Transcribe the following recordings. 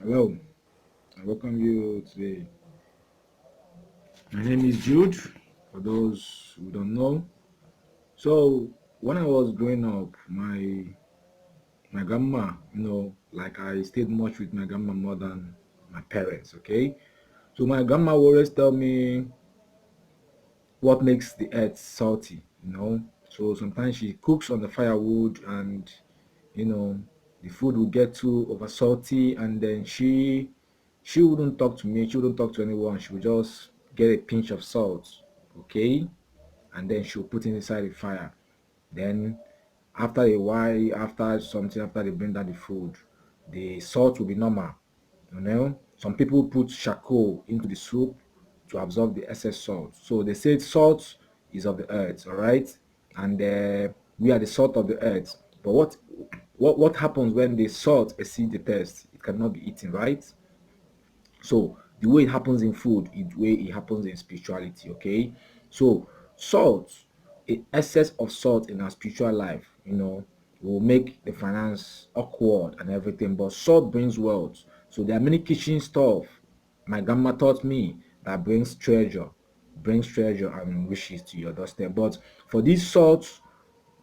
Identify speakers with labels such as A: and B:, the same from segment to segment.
A: Hello, I welcome you today. My name is Jude, for those who don't know. So, when I was growing up, my grandma, like I stayed much with my grandma more than my parents, okay? So my grandma will always tell me what makes the earth salty. So sometimes she cooks on the firewood and you know the food will get too over salty and then she wouldn't talk to me, she wouldn't talk to anyone, she would just get a pinch of salt, okay, and then she'll put it inside the fire. Then after a while, after they bring down the food, the salt will be normal. Some people put charcoal into the soup to absorb the excess salt. So they say salt is of the earth, all right, and we are the salt of the earth. But what happens when the salt exceeds the test? It cannot be eaten, right? So the way it happens in food is the way it happens in spirituality, okay? So salt, excess of salt in our spiritual life, will make the finance awkward and everything, but salt brings wealth. So there are many kitchen stuff my grandma taught me that brings treasure and riches to your doorstep. But for this salt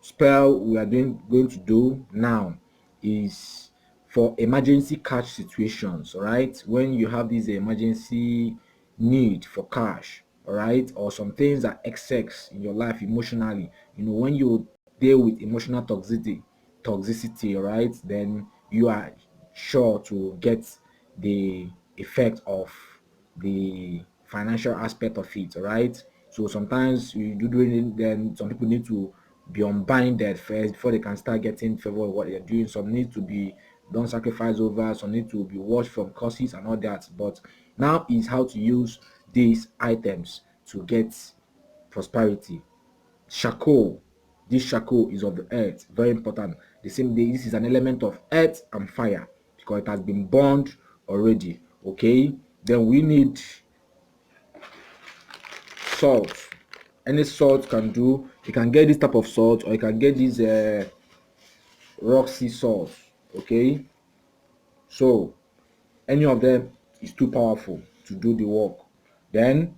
A: spell we are going to do now is for emergency cash situations, all right? When you have this emergency need for cash, all right, or some things that excess in your life emotionally, when you deal with emotional toxicity, all right, then you are sure to get the effect of the financial aspect of it, all right? So sometimes you do doing it, then some people need to be unbinded first before they can start getting favor of what they're doing. Some need to be done sacrifice over, some need to be washed from curses and all that. But now is how to use these items to get prosperity. Charcoal. This charcoal is of the earth, very important. The same day, this is an element of earth and fire because it has been burned already. Okay, then we need salt. Any salt can do. You can get this type of salt or you can get this rock sea salt. Okay, so any of them is too powerful to do the work. Then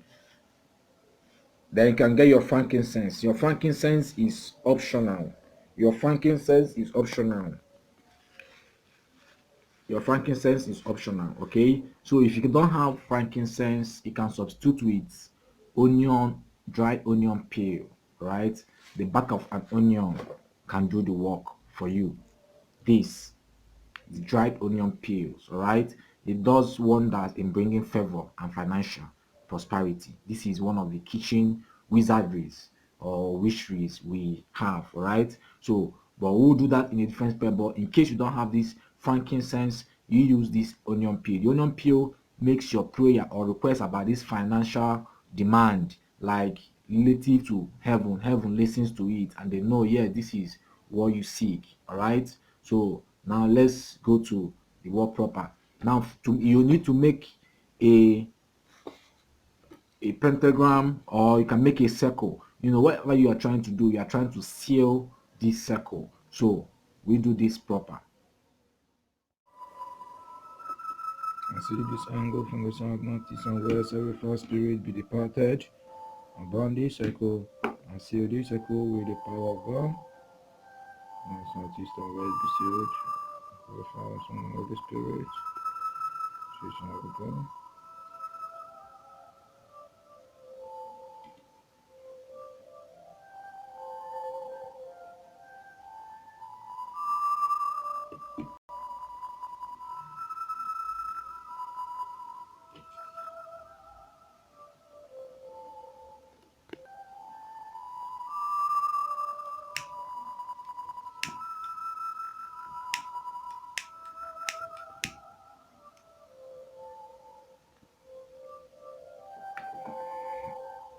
A: then you can get your frankincense. Your frankincense is optional. Your frankincense is optional. Your frankincense is optional. Okay, so if you don't have frankincense, you can substitute with onion, dry onion peel, right? The back of an onion can do the work for you. This the dried onion peels, all right? It does wonders in bringing favor and financial prosperity. This is one of the kitchen wizardries or witcheries we have, all right? So but we'll do that in a different spell. But in case you don't have this frankincense, you use this onion peel. The onion peel makes your prayer or request about this financial demand like relative to heaven listens to it and they know, yeah, this is what you seek, all right? So now let's go to the work proper. Now you need to make a pentagram or you can make a circle. Whatever you are trying to do, you are trying to seal this circle. So we do this proper. I see this angle from the south, northeast, and west. Every false spirit be departed. Abound this circle and seal this circle with the power of God. North, northeast, and west be sealed. Every false of the spirit. Situation of God.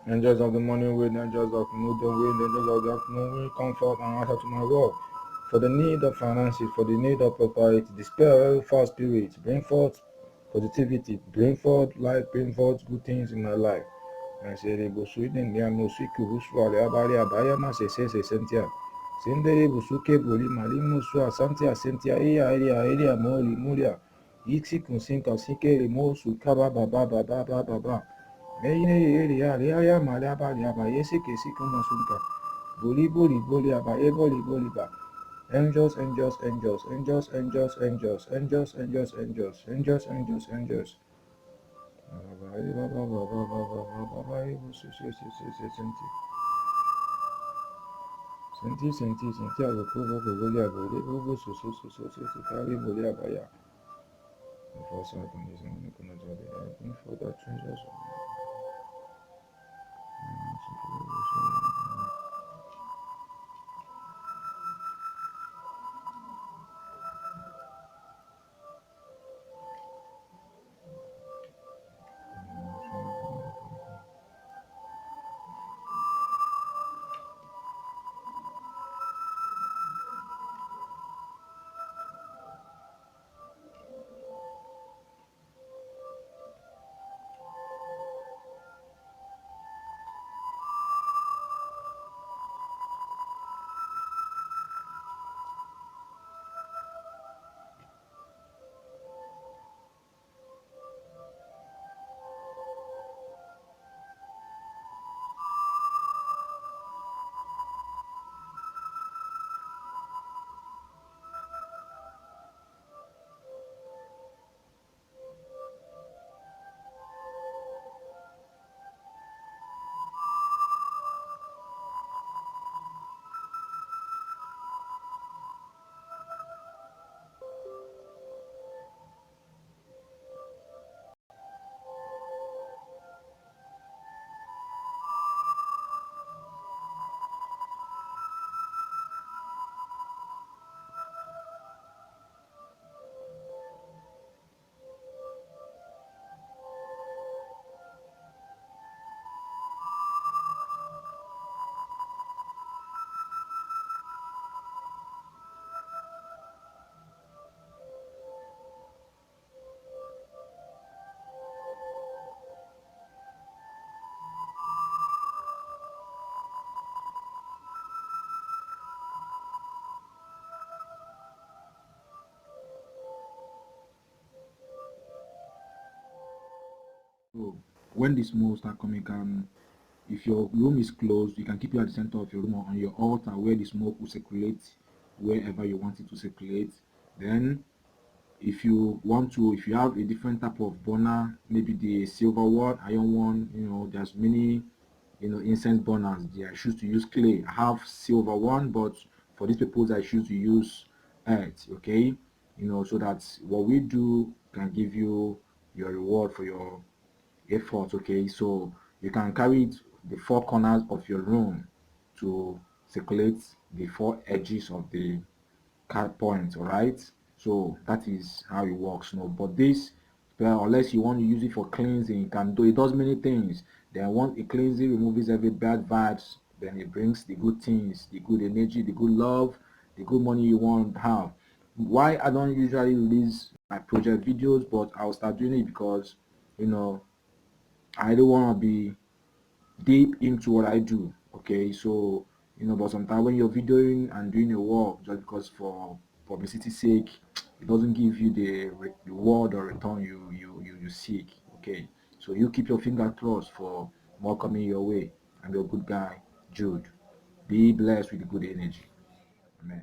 A: Angels of the morning wind, angels of northern wind, angels of the afternoon wind, come forth and answer to my word. For the need of finances, for the need of prosperity, dispel every false spirit, bring forth positivity, bring forth light, bring forth good things in my life. I say, Sweden, there no siku, Huswale, Abali, Abayama, se Sentia. Sendere Busuke, Boli, Malimu, Sua, Santia, Sentia, Ia, Moli, Mulia. Ixi kunsinka sinke remosu kaba baba baba baba baba. Meye ria ria malaba liaba yesike sikumasunka. Boli boli boli aba eboli boli ba. Angels, angels, angels, angels, angels, angels, angels, angels, angels, angels, angels, angels. Senti, senti, senti, algo poco, volia, volia, so, cari, volia, baya. The first side condition, you cannot do the for that changes. So when the smoke start coming, if your room is closed, you can keep it at the center of your room or on your altar where the smoke will circulate wherever you want it to circulate. Then if you want to, if you have a different type of burner, maybe the silver one, iron one, there's many, incense burners. I choose to use clay. I have silver one, but for these purpose I choose to use earth. Okay, so that what we do can give you your reward for your effort. Okay, so you can carry it the four corners of your room to circulate the four edges of the card point. All right, so that is how it works. No, but this, well, unless you want to use it for cleansing, it can do, it does many things. Then once it cleansing, removes every bad vibes, then it brings the good things, the good energy, the good love, the good money you want to have. Why I don't usually release my project videos, but I'll start doing it because you know I don't want to be deep into what I do. Okay, so but sometimes when you're videoing and doing a work just because for publicity's sake, it doesn't give you the reward or return you seek. Okay, so you keep your finger crossed for more coming your way. I'm your good guy, Jude. Be blessed with good energy.